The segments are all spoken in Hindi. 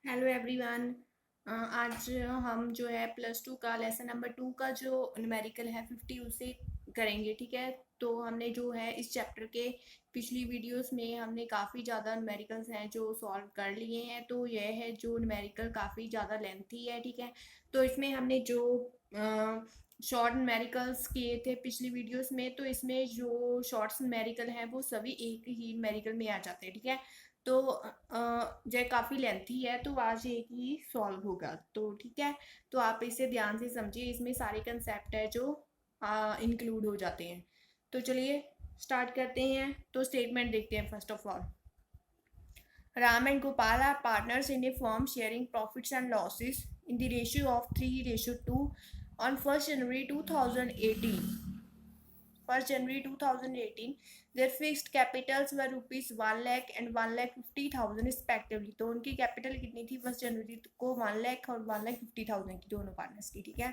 Hello everyone. आज हम जो है +2 का लेसन नंबर 2 का जो न्यूमेरिकल है 50 उसे करेंगे। ठीक है, तो हमने जो है इस चैप्टर के पिछली वीडियोस में हमने काफ़ी ज़्यादा न्यूमेरिकल्स हैं जो सॉल्व कर लिए हैं। तो यह है जो न्यूमेरिकल काफ़ी ज़्यादा लेंथी है। ठीक है, तो इसमें हमने जो शॉर्ट न्यूमेरिकल्स किए थे पिछली वीडियोस में, तो इसमें जो शॉर्ट्स न्यूमेरिकल हैं वो सभी एक ही न्यूमेरिकल में आ जाते हैं। ठीक है, तो जो काफ़ी लेंथी है तो आज एक ही सॉल्व होगा। तो ठीक है, तो आप इसे ध्यान से समझिए, इसमें सारे कंसेप्ट है जो इंक्लूड हो जाते हैं। तो चलिए स्टार्ट करते हैं। तो स्टेटमेंट देखते हैं। First of all, Ram and Gopal are partners in a firm sharing profits and losses in the ratio of 3:2 on 1st January 2018. 1st January 2018, their fixed capitals were rupees 1 lakh and 1,50,000 respectively. तो उनकी कैपिटल कितनी थी 1st जनवरी को? 1 लाख और 1,50,000 की, दोनों पार्टनर्स की। ठीक है,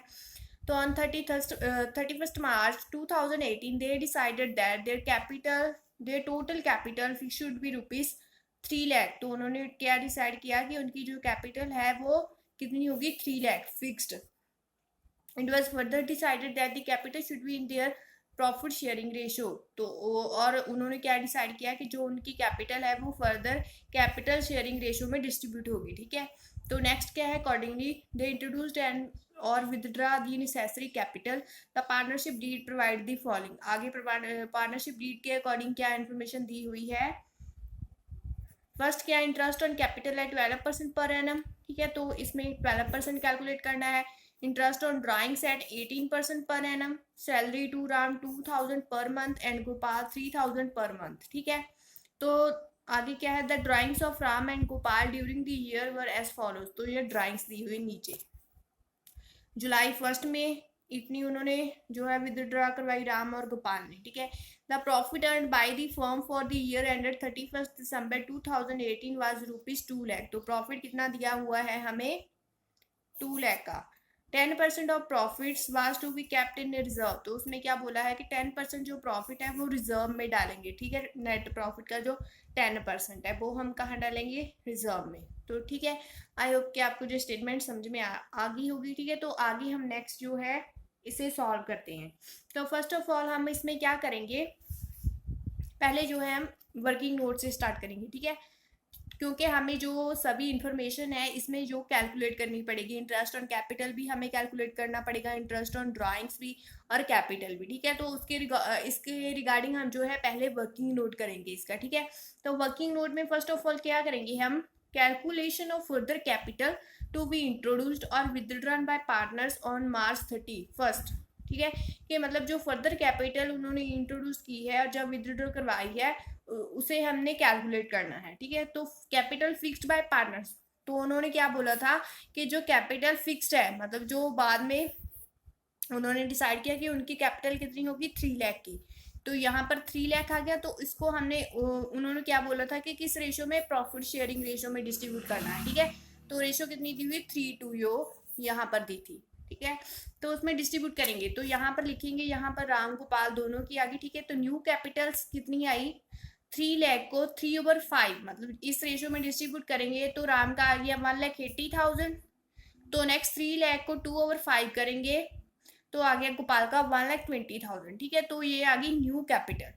तो on 31st March 2018 they decided that their total capital should be rupees 3 lakh. तो उन्होंने क्या डिसाइड किया कि उनकी जो कैपिटल है वो कितनी होगी? 3 lakh fixed. It was further decided that the capital should be in their profit sharing ratio. तो और उन्होंने क्या डिसाइड किया कि जो उनकी कैपिटल है वो फर्दर कैपिटल शेयरिंग रेशियो में डिस्ट्रीब्यूट होगी. ठीक है, तो नेक्स्ट क्या है? अकॉर्डिंगली दे इंट्रोड्यूस्ड एंड और withdraw the necessary capital. The partnership deed provide the following. आगे पार्टनरशिप डीड के अकॉर्डिंग क्या इन्फॉर्मेशन दी हुई है? फर्स्ट क्या? इंटरेस्ट ऑन कैपिटल है 12% पर एनम. ठीक है, तो इसमें 12% कैलकुलेट करना है. Interest on drawings eight 18% per annum. Salary to Ram 2,000 per month and Gopal 3,000 per month. ठीक है, तो आगे क्या है? The drawings of Ram and Gopal during the year were as follows. तो ये ड्राइंग्स दी हुई नीचे. जुलाई 1 में इतनी उन्होंने जो है विदड्रा करवाई राम और गोपाल ने. ठीक है, the profit earn by the firm for the year ended 31st December 2018 was rupees 2 lakh. तो प्रॉफिट कितना दिया हुआ है हमें? 2 लाख का. 10% of profits was to be kept in reserve. तो उसमें क्या बोला है कि 10% जो प्रॉफिट है वो रिजर्व में डालेंगे. ठीक है, नेट प्रॉफिट का जो 10% है वो हम कहाँ डालेंगे? रिजर्व में. तो ठीक है, आई होप कि आपको जो स्टेटमेंट समझ में आ गई होगी. ठीक है, तो आगे हम नेक्स्ट जो है इसे सॉल्व करते हैं. तो फर्स्ट ऑफ ऑल हम इसमें क्या करेंगे? पहले जो है हम वर्किंग नोट से स्टार्ट करेंगे. ठीक है, क्योंकि हमें जो सभी इंफॉर्मेशन है इसमें जो कैलकुलेट करनी पड़ेगी. इंटरेस्ट ऑन कैपिटल भी हमें कैलकुलेट करना पड़ेगा, इंटरेस्ट ऑन ड्राइंग्स भी और कैपिटल भी. ठीक है, तो इसके रिगार्डिंग हम जो है पहले वर्किंग नोट करेंगे इसका. ठीक है, तो वर्किंग नोट में फर्स्ट ऑफ ऑल क्या करेंगे हम? Calculation of further capital to be introduced और withdrawn by partners on March 31st. ठीक है, कि मतलब जो फर्दर कैपिटल उन्होंने इंट्रोड्यूस की है और जब विदड्रॉ करवाई है उसे हमने कैलकुलेट करना है. ठीक है, तो कैपिटल फिक्स्ड बाय पार्टनर्स. तो उन्होंने क्या बोला था कि जो कैपिटल फिक्स्ड है, मतलब जो बाद में उन्होंने डिसाइड किया कि उनकी कैपिटल कितनी होगी? 3 लाख की. तो यहाँ पर 3 लाख आ गया. तो इसको हमने उन्होंने क्या बोला था कि किस रेशियो में? प्रॉफिट शेयरिंग रेशियो में डिस्ट्रीब्यूट करना है. ठीक है, तो रेशियो कितनी दी हुई? 3:2 यहाँ पर दी थी. ठीक है, तो उसमें डिस्ट्रीब्यूट करेंगे. तो यहाँ पर लिखेंगे, यहाँ पर राम गोपाल दोनों की आगे. ठीक है, तो न्यू कैपिटल्स कितनी आई? 3 लाख को 3/5 मतलब इस रेशियो में डिस्ट्रीब्यूट करेंगे. तो राम का आ गया 1,80,000. तो नेक्स्ट 3 लाख को 2/5 करेंगे तो आ गया गोपाल का 1,20,000. ठीक है, तो ये आ गई न्यू कैपिटल.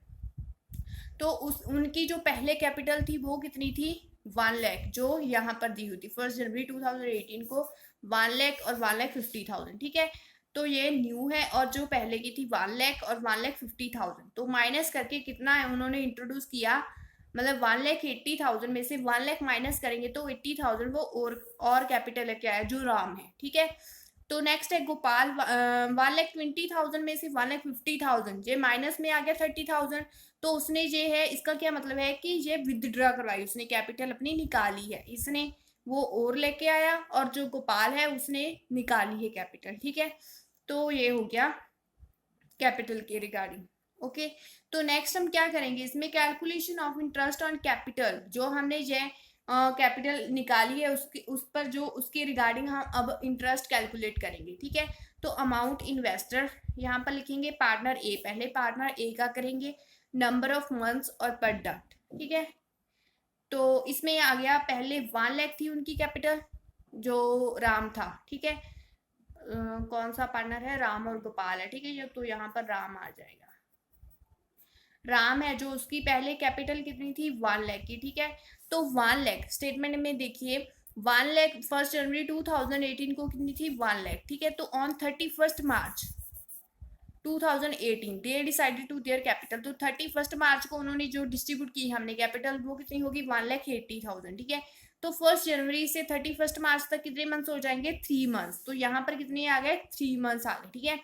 तो उनकी जो पहले कैपिटल थी वो कितनी थी? 1 लाख, जो यहाँ पर दी हुई थी 1st जनवरी 2018 को 1 लाख और 1,50,000. ठीक है, तो ये न्यू है और जो पहले की थी 1 लाख और 1,50,000. तो माइनस करके कितना है उन्होंने इंट्रोड्यूस किया? मतलब 1,80,000 में से 1 लाख माइनस करेंगे तो 80,000 वो और कैपिटल है क्या है? जो राम है. ठीक है, तो नेक्स्ट है गोपाल. 1,20,000 में से 1,50,000 ये माइनस में आ गया 30,000. तो उसने ये है, इसका क्या मतलब है कि ये विदड्रा करवाई, उसने कैपिटल अपनी निकाली है. इसने वो और लेके आया और जो गोपाल है उसने निकाली है कैपिटल. ठीक है, तो ये हो गया कैपिटल के रिगार्डिंग. ओके, तो नेक्स्ट हम क्या करेंगे? इसमें calculation of interest on capital. जो हमने ये कैपिटल निकाली है उसकी उस पर जो उसके रिगार्डिंग हम अब इंटरेस्ट कैलकुलेट करेंगे. ठीक है, तो अमाउंट इन्वेस्टर यहाँ पर लिखेंगे पार्टनर ए. पहले पार्टनर ए का करेंगे, नंबर ऑफ मंथ्स और पर डक्ट. ठीक है, तो इसमें आ गया, पहले 1 लाख थी उनकी कैपिटल, जो राम था, ठीक है। कौन सा पार्टनर है, राम और गोपाल है, ठीक है। ये तो यहाँ पर राम आ जाएगा। राम है जो, उसकी पहले कैपिटल कितनी थी, 1 लाख की, ठीक है। तो 1 लाख स्टेटमेंट में देखिए, 1 लाख 1 जनवरी 2018 को कितनी थी, 1 लाख, ठीक है। तो on 31 March 2018 they decided to their capital, तो 31 मार्च को उन्होंने जो डिस्ट्रीब्यूट की हमने कैपिटल, वो कितनी होगी, 1,80,000, ठीक है। तो 1 जनवरी से 31 मार्च तक कितने मंथ्स हो जाएंगे, 3 मंथ्स। तो यहाँ पर कितने आ गए, 3 मंथ्स आ गए, ठीक है।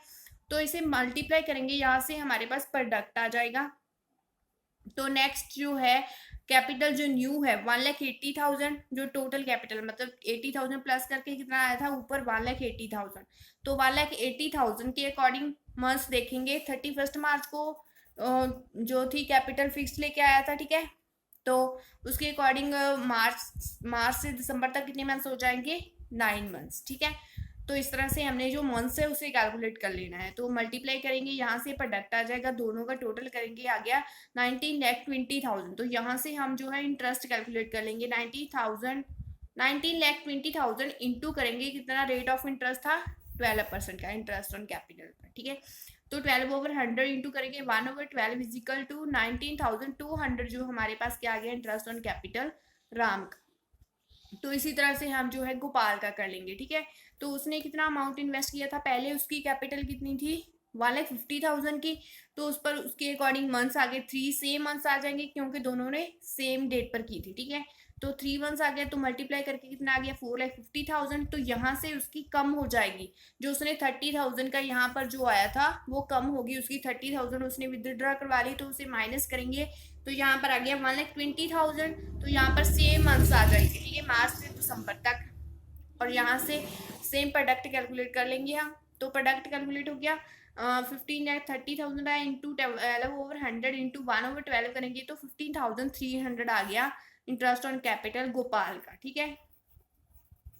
तो इसे मल्टीप्लाई करेंगे, यहाँ से हमारे पास प्रोडक्ट आ जाएगा। तो नेक्स्ट जो है कैपिटल जो न्यू है, 1,80,000, जो टोटल कैपिटल मतलब 80,000 प्लस करके कितना आया था ऊपर, 1,80,000। तो 1,80,000 के अकॉर्डिंग मंथ्स देखेंगे, 31 मार्च को जो थी कैपिटल फिक्स लेके आया था, ठीक है। तो उसके अकॉर्डिंग मार्च से दिसंबर तक कितने मंथ्स हो जाएंगे, 9 मंथ्स, ठीक है। तो इस तरह से हमने जो मंथ्स है उसे कैलकुलेट कर लेना है। तो मल्टीप्लाई करेंगे, यहाँ से प्रोडक्ट आ जाएगा, दोनों का टोटल करेंगे, आ गया 19,20,000। तो यहाँ से हम जो है इंटरेस्ट कैलकुलेट कर लेंगे, 19,20,000 इंटू करेंगे, कितना रेट ऑफ इंटरेस्ट था, 12% का इंटरेस्ट ऑन कैपिटल पर, ठीक है। तो 12/100 इंटू करेंगे, 1/12 इज इक्वल टू 19,200, जो हमारे पास क्या आ गया, इंटरेस्ट ऑन कैपिटल राम का। तो इसी तरह से हम जो है गोपाल का कर लेंगे, ठीक है। तो उसने कितना अमाउंट इन्वेस्ट किया था, पहले उसकी कैपिटल कितनी थी, 1,50,000 की। तो उस पर उसके अकॉर्डिंग मंथ्स आगे 3 सेम मंथ्स आ जाएंगे, क्योंकि दोनों ने सेम डेट पर की थी, ठीक है। तो 3 मंथ्स आ गया, तो मल्टीप्लाई करके कितना आ गया, 4,50,000। तो यहाँ से उसकी कम हो जाएगी, जो उसने 30,000 का यहाँ पर जो आया था वो कम होगी, उसकी 30,000 उसने विदड्रॉ करवा ली, तो उसे माइनस करेंगे। तो यहाँ पर आ गया 1,20,000। तो यहाँ पर सेम मंथ्स आ जाएंगे, ठीक है, मार्च से दिसंबर तक। और यहाँ से सेम प्रोडक्ट कैलकुलेट कर लेंगे हम। तो प्रोडक्ट कैलकुलेट हो गया, 15,30,000 आया, इंटू 12/100 इंटू 1/12 करेंगे, तो 15,300 आ गया इंटरेस्ट ऑन कैपिटल गोपाल का, ठीक है।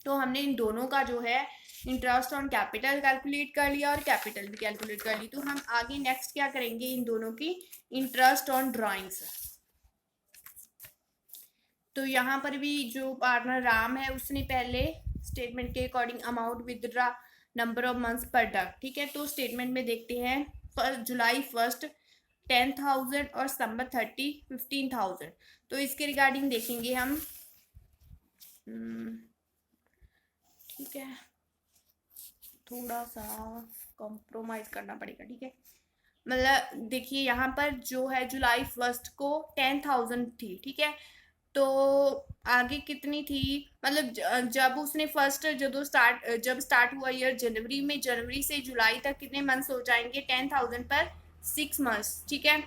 तो हमने इन दोनों का जो है इंटरेस्ट ऑन कैपिटल कैलकुलेट कर लिया और कैपिटल भी कैलकुलेट कर ली। तो हम आगे नेक्स्ट क्या करेंगे, इन दोनों की इंटरेस्ट ऑन ड्राइंग्स। तो यहाँ पर भी जो पार्टनर राम है उसने पहले स्टेटमेंट के according amount withdraw, number of months product, ठीक है। तो स्टेटमेंट में देखते हैं, जुलाई 1 10,000 और सितंबर 30 15,000। तो इसके रिगार्डिंग देखेंगे हम, ठीक है, थोड़ा सा कॉम्प्रोमाइज करना पड़ेगा, ठीक है। मतलब देखिए यहाँ पर जो है जुलाई 1 को 10,000 थी, ठीक है। तो आगे कितनी थी, मतलब जब उसने फर्स्ट जब स्टार्ट हुआ ईयर जनवरी में, जनवरी से जुलाई तक कितने मंथ्स हो जाएंगे, 10,000 पर 6 मंथ्स, ठीक है।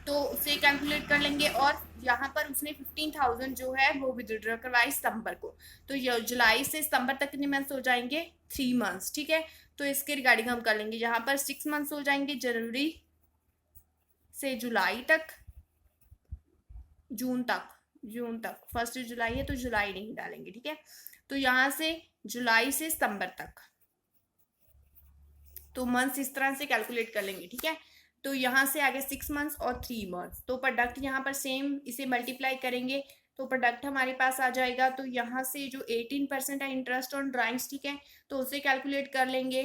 तो उसे कैलकुलेट कर लेंगे। और यहाँ पर उसने 15,000 जो है वो विदड्रॉ करवाई सितंबर को। तो ये जुलाई से सितंबर तक कितने मंथ्स हो जाएंगे, 3 मंथ्स, ठीक है। तो इसके रिगार्डिंग हम कर लेंगे, यहाँ पर 6 मंथ्स हो जाएंगे, जनवरी से जुलाई तक, जून तक 1 जुलाई है तो जुलाई नहीं डालेंगे, ठीक है। तो यहाँ से जुलाई से सितंबर तक, तो मंथ्स इस तरह से कैलकुलेट कर लेंगे, ठीक है। तो यहाँ से आगे 6 मंथ्स और 3 मंथ्स, तो प्रोडक्ट यहाँ पर सेम, इसे मल्टीप्लाई करेंगे तो प्रोडक्ट हमारे पास आ जाएगा। तो यहाँ से जो 18% है इंटरेस्ट ऑन ड्राइंग्स, ठीक है, तो उसे कैलकुलेट कर लेंगे।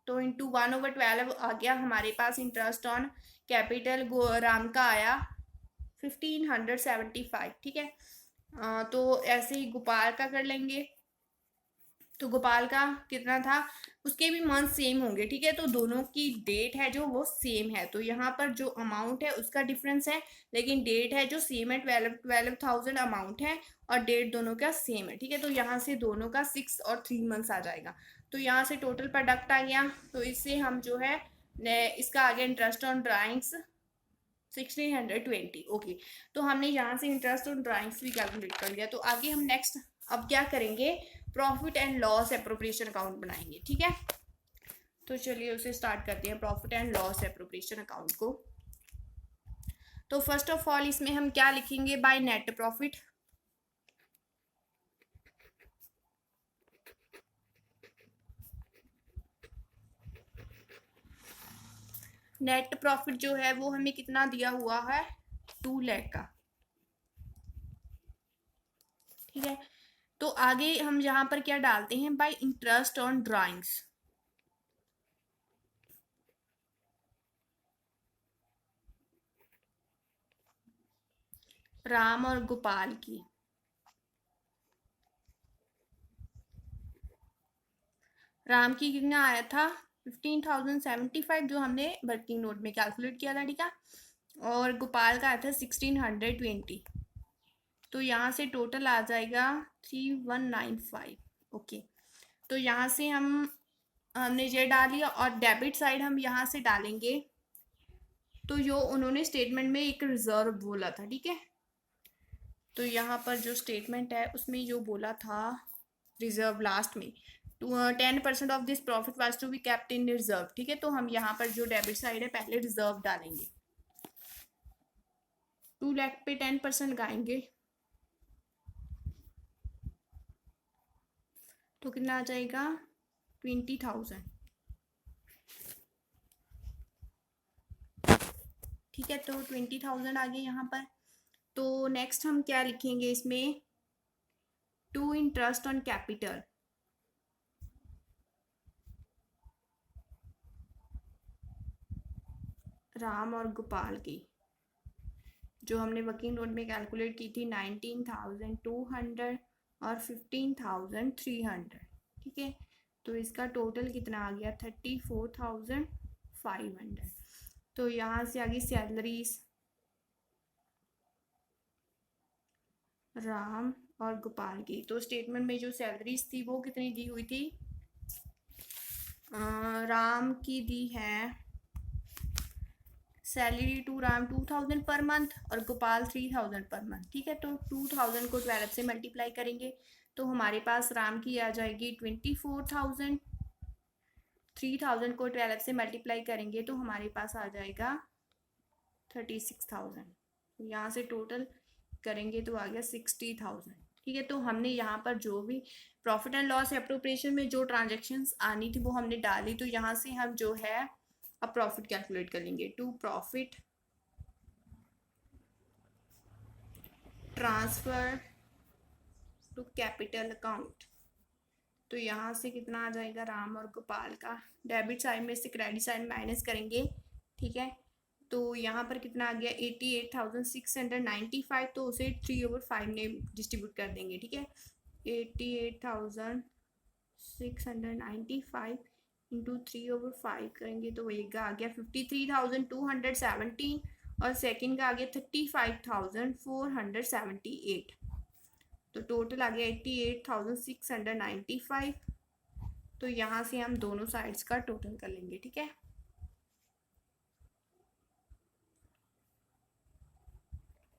तो इंटू 1/12 आ गया हमारे पास इंटरेस्ट ऑन कैपिटल राम का आया 1,575, ठीक है। तो ऐसे ही गोपाल का कर लेंगे। तो गोपाल का कितना था, उसके भी मंथ सेम होंगे, ठीक है। तो दोनों की डेट है जो वो सेम है, तो यहाँ पर जो अमाउंट है उसका डिफरेंस है, लेकिन डेट है जो सेम है, 12,000 अमाउंट है और डेट दोनों का सेम है, ठीक है। तो यहाँ से दोनों का 6 और 3 मंथ्स आ जाएगा। तो यहाँ से टोटल प्रोडक्ट आ गया। तो इससे हम जो है इसका आ गया इंटरेस्ट ऑन ड्राइंग्स 1,620, ओके। तो हमने यहाँ से इंटरेस्ट ऑन ड्राइंग्स भी कैलकुलेट कर लिया। तो आगे हम नेक्स्ट अब क्या करेंगे, profit and loss appropriation account बनाएंगे, ठीक है। तो चलिए उसे स्टार्ट करते हैं, profit and loss appropriation account को। तो फर्स्ट ऑफ ऑल इसमें हम क्या लिखेंगे, by net profit. Net profit जो है वो हमें कितना दिया हुआ है, 2 लाख का। तो आगे हम यहाँ पर क्या डालते हैं, bye interest on drawings. Ram और गोपाल की, राम की कितना आया था 15,075 जो हमने वर्किंग नोट में कैलकुलेट किया था, ठीक है। और गोपाल का आया था 1620। तो यहाँ से टोटल आ जाएगा 3195। ओके, तो यहाँ से हमने ये डाल लिया और डेबिट साइड हम यहाँ से डालेंगे। तो जो उन्होंने स्टेटमेंट में एक रिजर्व बोला था, ठीक है। तो यहाँ पर जो स्टेटमेंट है उसमें जो बोला था रिजर्व लास्ट में, 10% of this profit was to be kept in reserve, ठीक है। तो हम यहाँ पर जो डेबिट साइड है पहले रिजर्व डालेंगे, 2 लाख पे 10% लगाएंगे तो कितना आ जाएगा 20,000, ठीक है। तो 20,000 आ गए यहाँ पर। तो नेक्स्ट हम क्या लिखेंगे इसमें, to interest on capital, Ram और गोपाल की, जो हमने वर्किंग नोट में कैलकुलेट की थी 19,200 और 15,300, ठीक है। तो इसका टोटल कितना आ गया 34,500। तो यहाँ से आगे सैलरीज राम और गोपाल की, तो स्टेटमेंट में जो सैलरीज थी वो कितनी दी हुई थी, राम की दी है salary to Ram 2,000 per month और गोपाल 3,000 पर मंथ, ठीक है। तो 2,000 को 12 से मल्टीप्लाई करेंगे तो हमारे पास राम की आ जाएगी 24,000, 3,000 को 12 से मल्टीप्लाई करेंगे तो हमारे पास आ जाएगा 36,000। यहाँ से टोटल करेंगे तो आ गया 60,000, ठीक है। तो हमने यहाँ पर जो भी प्रॉफिट एंड लॉस एप्रोप्रिएशन में जो ट्रांजेक्शन्स आनी थी वो हमने डाली। तो यहाँ से हम जो है अब प्रॉफिट कैलकुलेट कर लेंगे, to profit transfer to capital account. तो यहाँ से कितना आ जाएगा राम और गोपाल का, डेबिट साइड में से क्रेडिट साइड माइनस करेंगे, ठीक है। तो यहाँ पर कितना आ गया 88,695, तो उसे 3/5 में डिस्ट्रीब्यूट कर देंगे, ठीक है। 88,695 इंटू 3/5 करेंगे तो वही का आ गया 53,217 और सेकंड का आ गया 35,478। तो टोटल आ गया 88,695। तो यहाँ से हम दोनों साइड्स का टोटल कर लेंगे, ठीक है।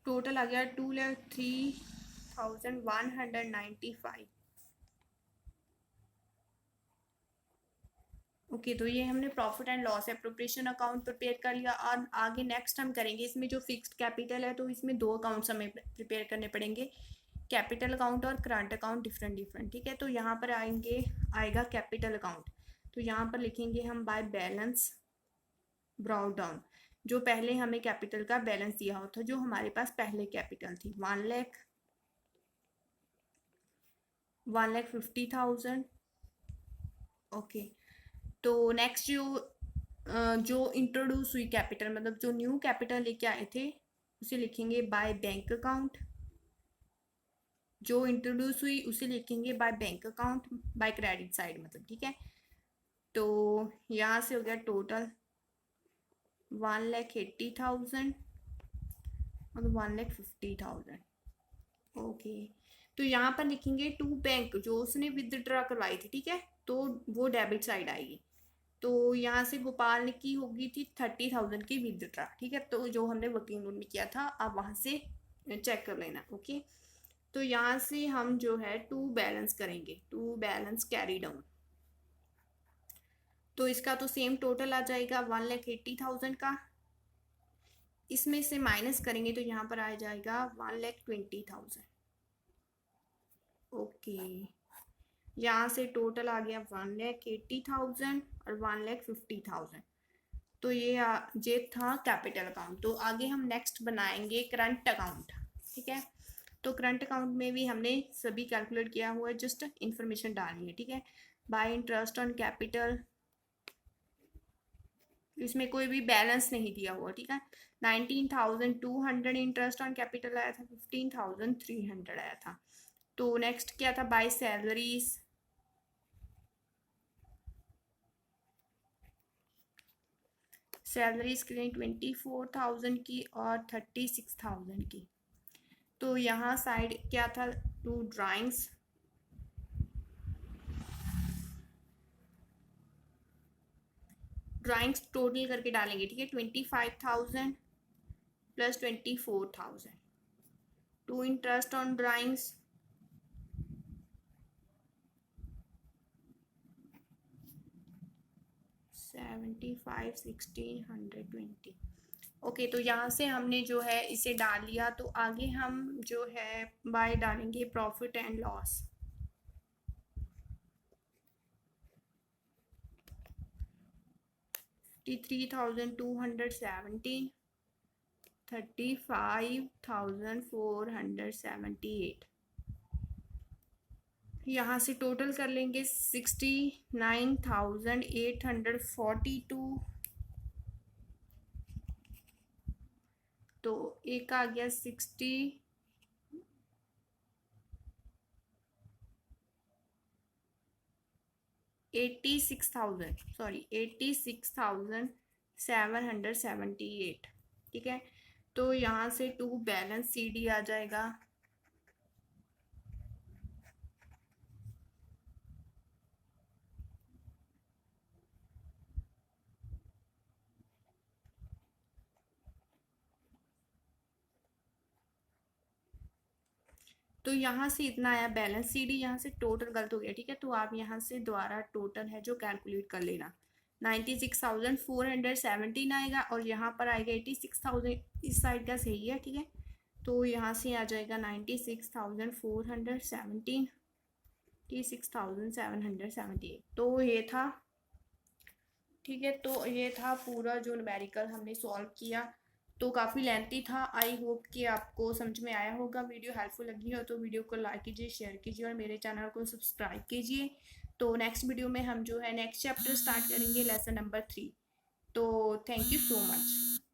टोटल आ गया 2,03,195। ओके, तो ये हमने profit and loss appropriation account prepare कर लिया। और आगे नेक्स्ट हम करेंगे इसमें जो फिक्स्ड कैपिटल है, तो इसमें 2 अकाउंट्स हमें प्रिपेयर करने पड़ेंगे, कैपिटल अकाउंट और करंट अकाउंट, डिफरेंट, ठीक है। तो यहाँ पर आएगा कैपिटल अकाउंट। तो यहाँ पर लिखेंगे हम बाय बैलेंस ब्राउट डाउन, जो पहले हमें कैपिटल का बैलेंस दिया होता, जो हमारे पास पहले कैपिटल थी 1,50,000। ओके, तो नेक्स्ट जो इंट्रोड्यूस हुई कैपिटल, मतलब जो न्यू कैपिटल लेके आए थे, उसे लिखेंगे बाय बैंक अकाउंट। जो इंट्रोड्यूस हुई उसे लिखेंगे by bank account, by credit side मतलब, ठीक है। तो यहाँ से हो गया टोटल 1,80,000 और 1,50,000। ओके, तो यहाँ पर लिखेंगे टू बैंक, जो उसने विदड्रॉ करवाई थी, ठीक है। तो वो डेबिट साइड आएगी। तो यहाँ से गोपाल ने की होगी थी 30,000 की विदड्रॉ, ठीक है। तो जो हमने वर्किंग नोट में किया था आप वहाँ से चेक कर लेना, ओके। तो यहाँ से हम जो है टू बैलेंस करेंगे, टू बैलेंस कैरी डाउन। तो इसका तो सेम टोटल आ जाएगा 1,80,000 का, इसमें से माइनस करेंगे तो यहाँ पर आ जाएगा 1,20,000। ओके, यहाँ से टोटल आ गया 1,80,000 और 1,50,000। तो ये था कैपिटल अकाउंट। तो आगे हम नेक्स्ट बनाएंगे करंट अकाउंट, ठीक है। तो करंट अकाउंट में भी हमने सभी कैलकुलेट किया हुआ है, जस्ट इंफॉर्मेशन डालनी है, ठीक है। बाय इंटरेस्ट ऑन कैपिटल, इसमें कोई भी बैलेंस नहीं दिया हुआ, ठीक है। 19,200 इंटरेस्ट ऑन कैपिटल आया था, 15,300 आया था। तो नेक्स्ट क्या था, बाय सैलरीज, सैलरीज के लिए 24,000 की और 36,000 की। तो यहाँ साइड क्या था, टू ड्राइंग्स, ड्राइंग्स टोटल करके डालेंगे, ठीक है। 25,000 plus 24,000, to interest on drawings, 75, 1620। Okay, तो यहाँ से हमने जो है इसे डाल लिया। तो आगे हम जो है बाय डालेंगे प्रॉफिट एंड लॉस। 53,217, 35,478, यहाँ से टोटल कर लेंगे 69,842। तो एक आ गया 86,778, ठीक है। तो यहाँ से टू बैलेंस CD आ जाएगा, तो यहाँ से इतना आया बैलेंस CD, यहाँ से टोटल गलत हो गया, ठीक है। तो आप यहाँ से दोबारा टोटल है जो कैलकुलेट कर लेना। 96,417 आएगा और यहाँ पर आएगा 86,000, इस साइड का सही है, ठीक है। तो यहाँ से आ जाएगा 96,417, 96,778। तो ये था, ठीक है। तो ये था पूरा जो न्यूमेरिकल हमने सॉल्व किया। तो काफ़ी लेंथी था। आई होप कि आपको समझ में आया होगा। वीडियो हेल्पफुल लगी हो तो वीडियो को लाइक कीजिए, शेयर कीजिए और मेरे चैनल को सब्सक्राइब कीजिए। तो नेक्स्ट वीडियो में हम जो है नेक्स्ट चैप्टर स्टार्ट करेंगे, लेसन नंबर 3। तो थैंक यू सो मच।